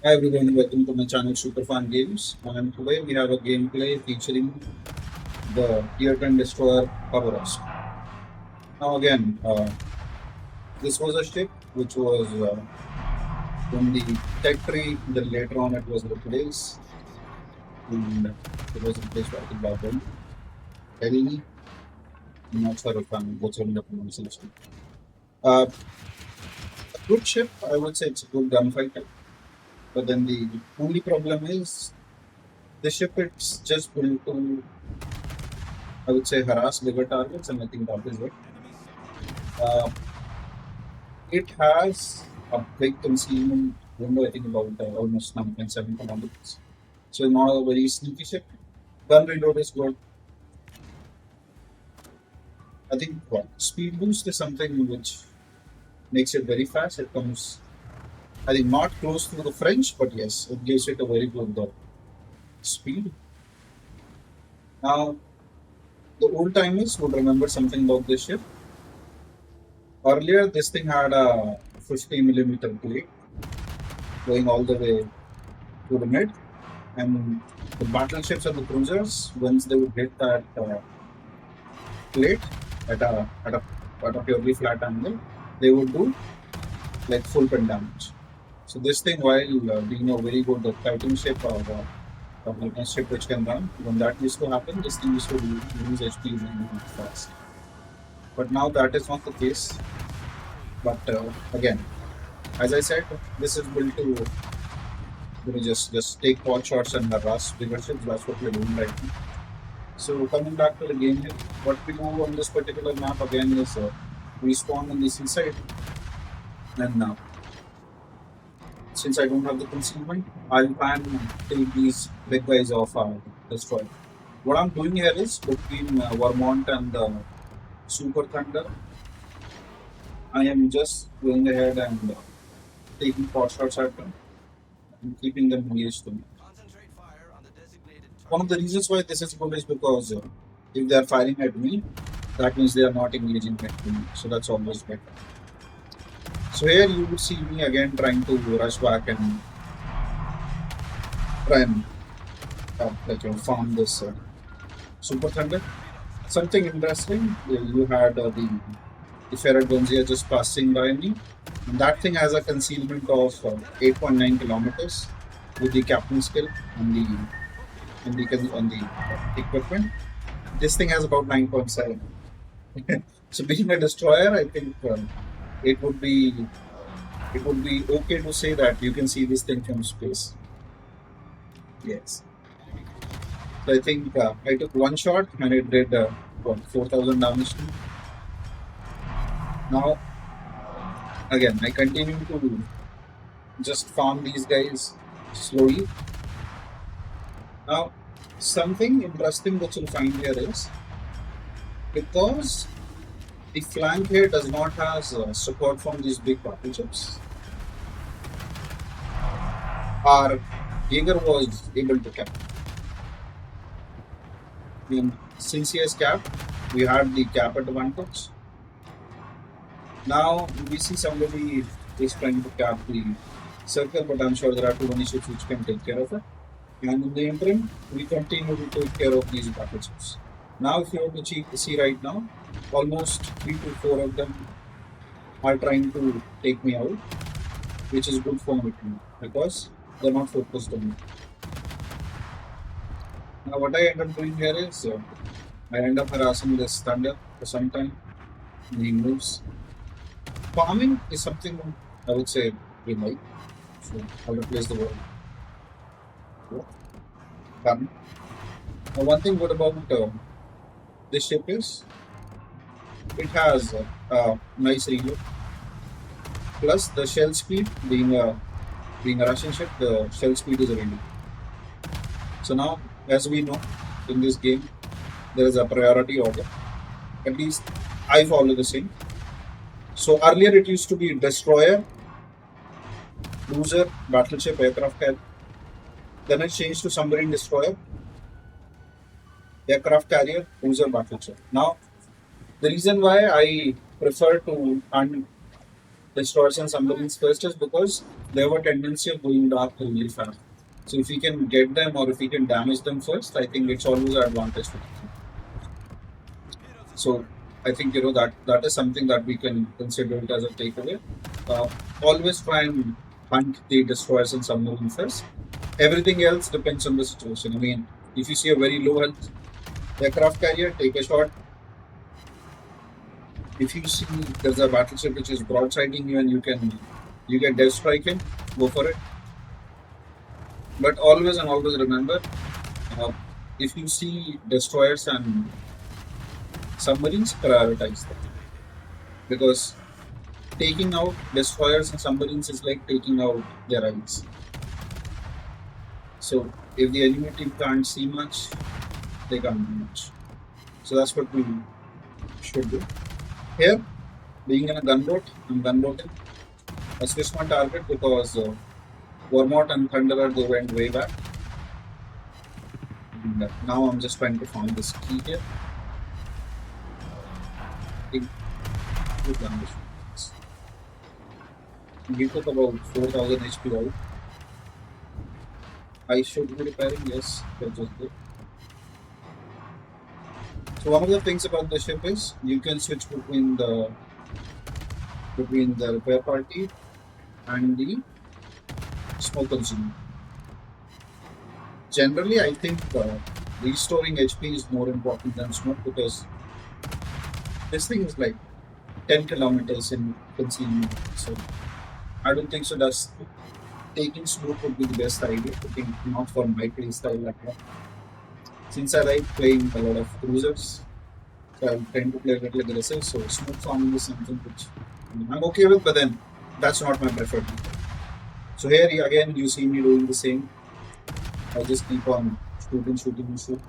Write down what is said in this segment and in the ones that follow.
Hi everyone, welcome to my channel Superfan Games. And today we have a gameplay featuring the Tier 10 destroyer Khabarovsk. Now again, this was a ship which was in the tech tree. Then later on, it was replaced, and it was replaced by the Babel. Ellie, I'm not sure if I'm butchering the pronunciation. A good ship, I would say it's a good gunfighter. But then the only problem is the ship it's just built to, I would say, harass bigger targets, and I think that is it. Uh, It has a big concealment window, I think about almost 9.7 kilometers. So not a very sneaky ship. Gun reload is good. I think speed boost is something which makes it very fast. It comes, I think, not close to the French, but yes, it gives it a very good speed. Now, the old timers would remember something about this ship. Earlier, this thing had a 50 millimeter plate going all the way to the mid, and the battleships and the cruisers, once they would hit that plate at a purely flat angle, they would do like full pin damage. So this thing, while being a very good fighting ship or a weapon ship which can run, when that used to happen, this thing used to lose HP really fast. But now that is not the case. But again, as I said, this is built to just take pot shots and harass bigger ships. That's what we're doing right now. So coming back to the game here, what we do on this particular map again is we spawn on the seaside, and since I don't have the concealment, I'll plan to take these big guys off destroy. What I'm doing here is between Vermont and Super Thunder, I am just going ahead and taking pot shots at them and keeping them engaged to me. One of the reasons why this is good is because if they are firing at me, that means they are not engaging at me. So that's always better. So here you would see me again trying to rush back and try and farm this Super Thunder. Something interesting, you had the Ferret Gonzia just passing by me. And that thing has a concealment of 8.9 kilometers with the captain skill and the equipment. This thing has about 9.7. So being a destroyer, I think it would be it would be okay to say that you can see this thing from space. Yes. So I think I took one shot and it did 4,000 damage to me. Now again, I continue to just farm these guys slowly. Now something interesting that you'll find here is because the flank here does not have support from these big battleships. Our Jaeger was able to cap. Since he has capped, we had the cap advantage. Now we see somebody is trying to cap the circle, but I'm sure there are too many ships which can take care of it. And in the interim, we continue to take care of these battleships. Now, if you were to see right now, almost 3 to 4 of them are trying to take me out, which is good for me because they're not focused on me. Now, what I end up doing here is I end up harassing this thunder for some time. And he moves. Farming is something I would say we like. So I'll replace the word. Farming. Now, one thing good about this ship is it has a nice reload. Plus the shell speed, being a Russian ship, the shell speed is really. So now, as we know, in this game, there is a priority order. At least I follow the same. So earlier it used to be destroyer, cruiser, battleship, aircraft carrier. Then it changed to submarine destroyer, aircraft carrier, cruiser, battleship. Now, the reason why I prefer to destroyers and submarines first is because they have a tendency of going dark really fast. So if we can get them or if we can damage them first, I think it's always an advantage for them. So I think that is something that we can consider it as a takeaway. Uh, Always try and hunt the destroyers and submarines first. Everything else depends on the situation. I mean, if you see a very low health aircraft carrier, take a shot. If you see there's a battleship which is broadsiding you and you get death striking, go for it. But always and always remember, uh, if you see destroyers and submarines, prioritize them because taking out destroyers and submarines is like taking out their eyes. So if the enemy team can't see much, they can't do much. So that's what we should do. Here, being in a gunboat, I'm gunboating. I switched my target because Vermont and Thunderer they went way back. And now I'm just trying to find this key here. We took about 4000 HP out. I should be repairing, yes, that's just good. So one of the things about the ship is you can switch between the repair party and the smoke consumer. Generally, I think restoring HP is more important than smoke because this thing is like 10 kilometers in concealment. So I don't think so. That's taking smoke would be the best idea. I think not for my play style like that. Since I like playing a lot of cruisers, so I tend to play a little aggressive. So smoke farming is something which I'm okay with, but then that's not my preferred method. So here again, you see me doing the same. I just keep on shooting.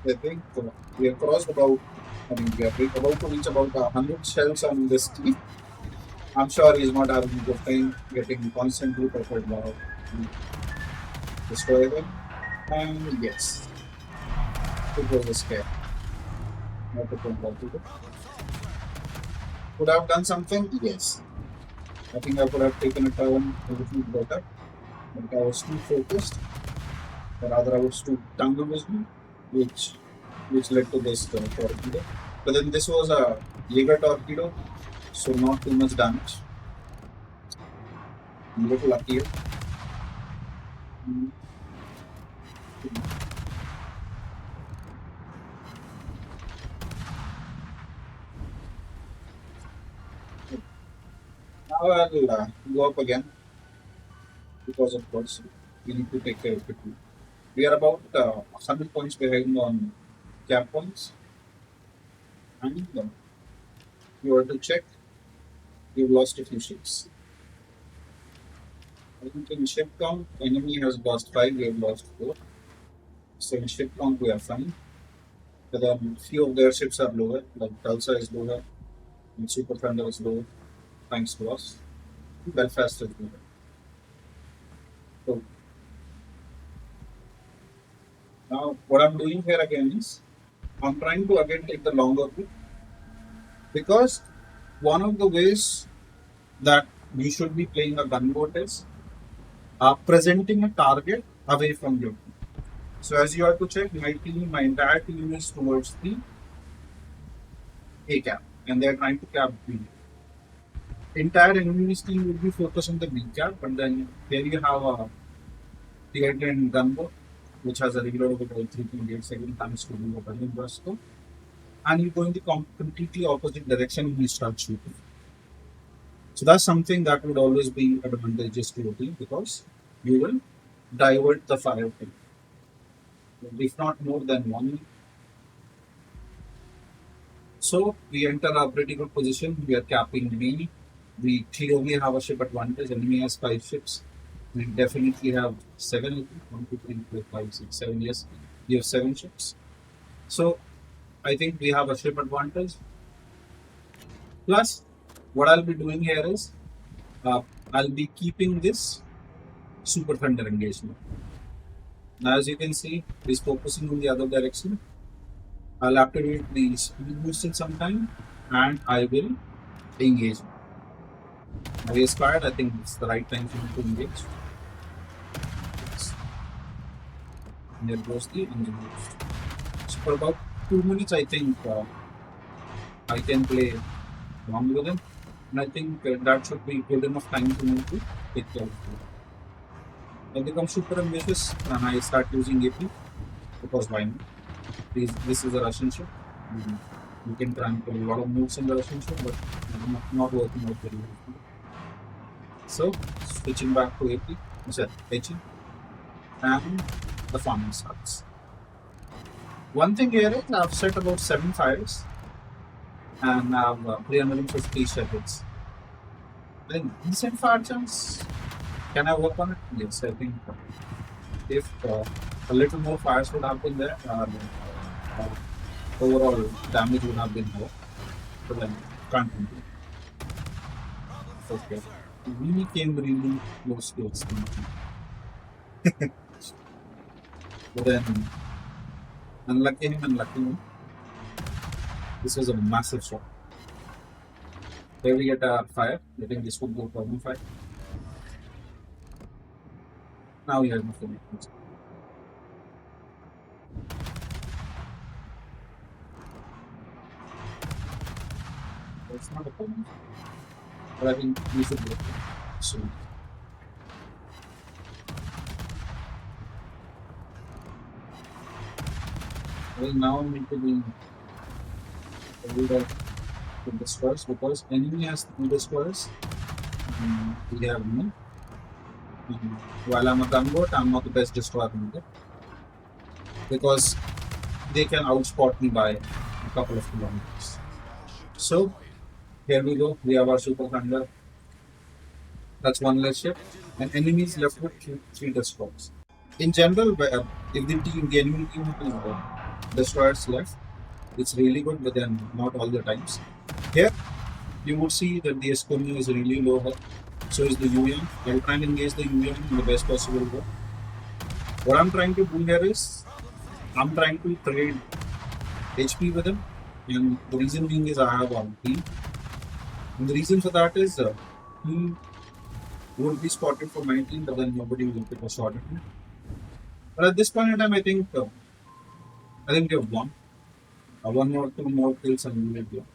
I think we have crossed about. I mean, we are about to reach about 100 shells on this key. I'm sure he's not having a good time getting constantly peppered by destroy them. And yes, it was a scare. Not a problem. Could I have done something? Yes. I think I could have taken a turn a little better, but I was too focused, or rather, I was too tunnel vision, which led to this torpedo. But then this was a Jaeger torpedo, so not too much damage. A little luckier. Now I'll go up again because of course we need to take care of it. We are about 100 points behind on cap points, and you have to check. We've lost a few ships. I think in ship count, enemy has lost 5, we have lost 4. So in ship count, we are fine. But then few of their ships are lower, like Tulsa is lower, and Super Thunder is lower, thanks to us. Belfast is lower. So now what I'm doing here again is I'm trying to again take the longer route because one of the ways that you should be playing a gunboat is presenting a target away from you. So as you have to check, my entire team is towards the A cap, and they are trying to cap B. Entire enemy's team will be focused on the B cap, but then here you have a tier 10 gunboat, which has a reload of about 3.87 times to the weapon burst scope, and you go in the completely opposite direction when you start shooting. So that's something that would always be advantageous to your team because you will divert the fire team. If not more than one. So we enter a pretty good position. We are capping B. We clearly have a ship advantage. Enemy has 5 ships. We definitely have 7. 1, 2, 3, 4, 5, 6, 7. Yes, we have 7 ships. So I think we have a ship advantage. Plus, what I'll be doing here is I'll be keeping this Super Thunder engagement. Now, as you can see, he's focusing on the other direction. I'll activate the speed boost in some time. and I will engage. Now he is fired. I think it's the right time for me to engage. And there goes the engine boost. So for about 2 minutes, I think I can play along with him. And I think that should be good enough time for me to take care of him. I become super ambitious and I start using AP because why not? This is a Russian ship. Mhm. You can try and put a lot of moves in the Russian ship, but not working out very well. So switching back to AP, sorry, HE, and the farming starts. One thing here is I've set about 7 fires and I've 350 shepherds. Then decent fire chance. Can I work on it? Yes, I think if a little more fires would have been there, uh, overall damage would have been more. But then can't complain. Okay. We came really close to extinction. But then unlucky him, unlucky him. This was a massive shot. Here we get a fire. I think this would go for fire. Now he has nothing. It's not a problem. But I think we should go soon. Well, now need to be worried about the destroyers because enemy has 3 destroyers. We have me. While I'm a gunboat, I'm not the best destroyer in there because they can outspot me by a couple of kilometers. So here we go. We have our super thunder. That's one less ship, and enemies left with three destroyers. In general, if the enemy team has destroyers left, it's really good, but then not all the times. Here, you would see that the Escomio is really low health. So is the UM. I'll try and engage the UM in the best possible way. What I'm trying to do here is, I'm trying to trade HP with him, and the reason being is I have a team. And the reason for that is he would be spotted for my team, but then nobody will pick a shot at him. But at this point in time, I think we have won. One or two more kills and we will be on.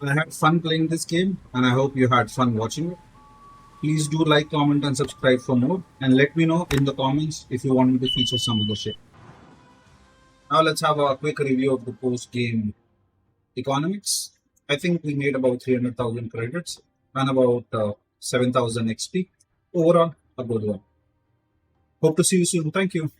I had fun playing this game, and I hope you had fun watching it. Please do like, comment, and subscribe for more. And let me know in the comments if you want me to feature some other shit. Now let's have a quick review of the post-game economics. I think we made about 300,000 credits and about 7,000 XP. Overall, a good one. Hope to see you soon. Thank you.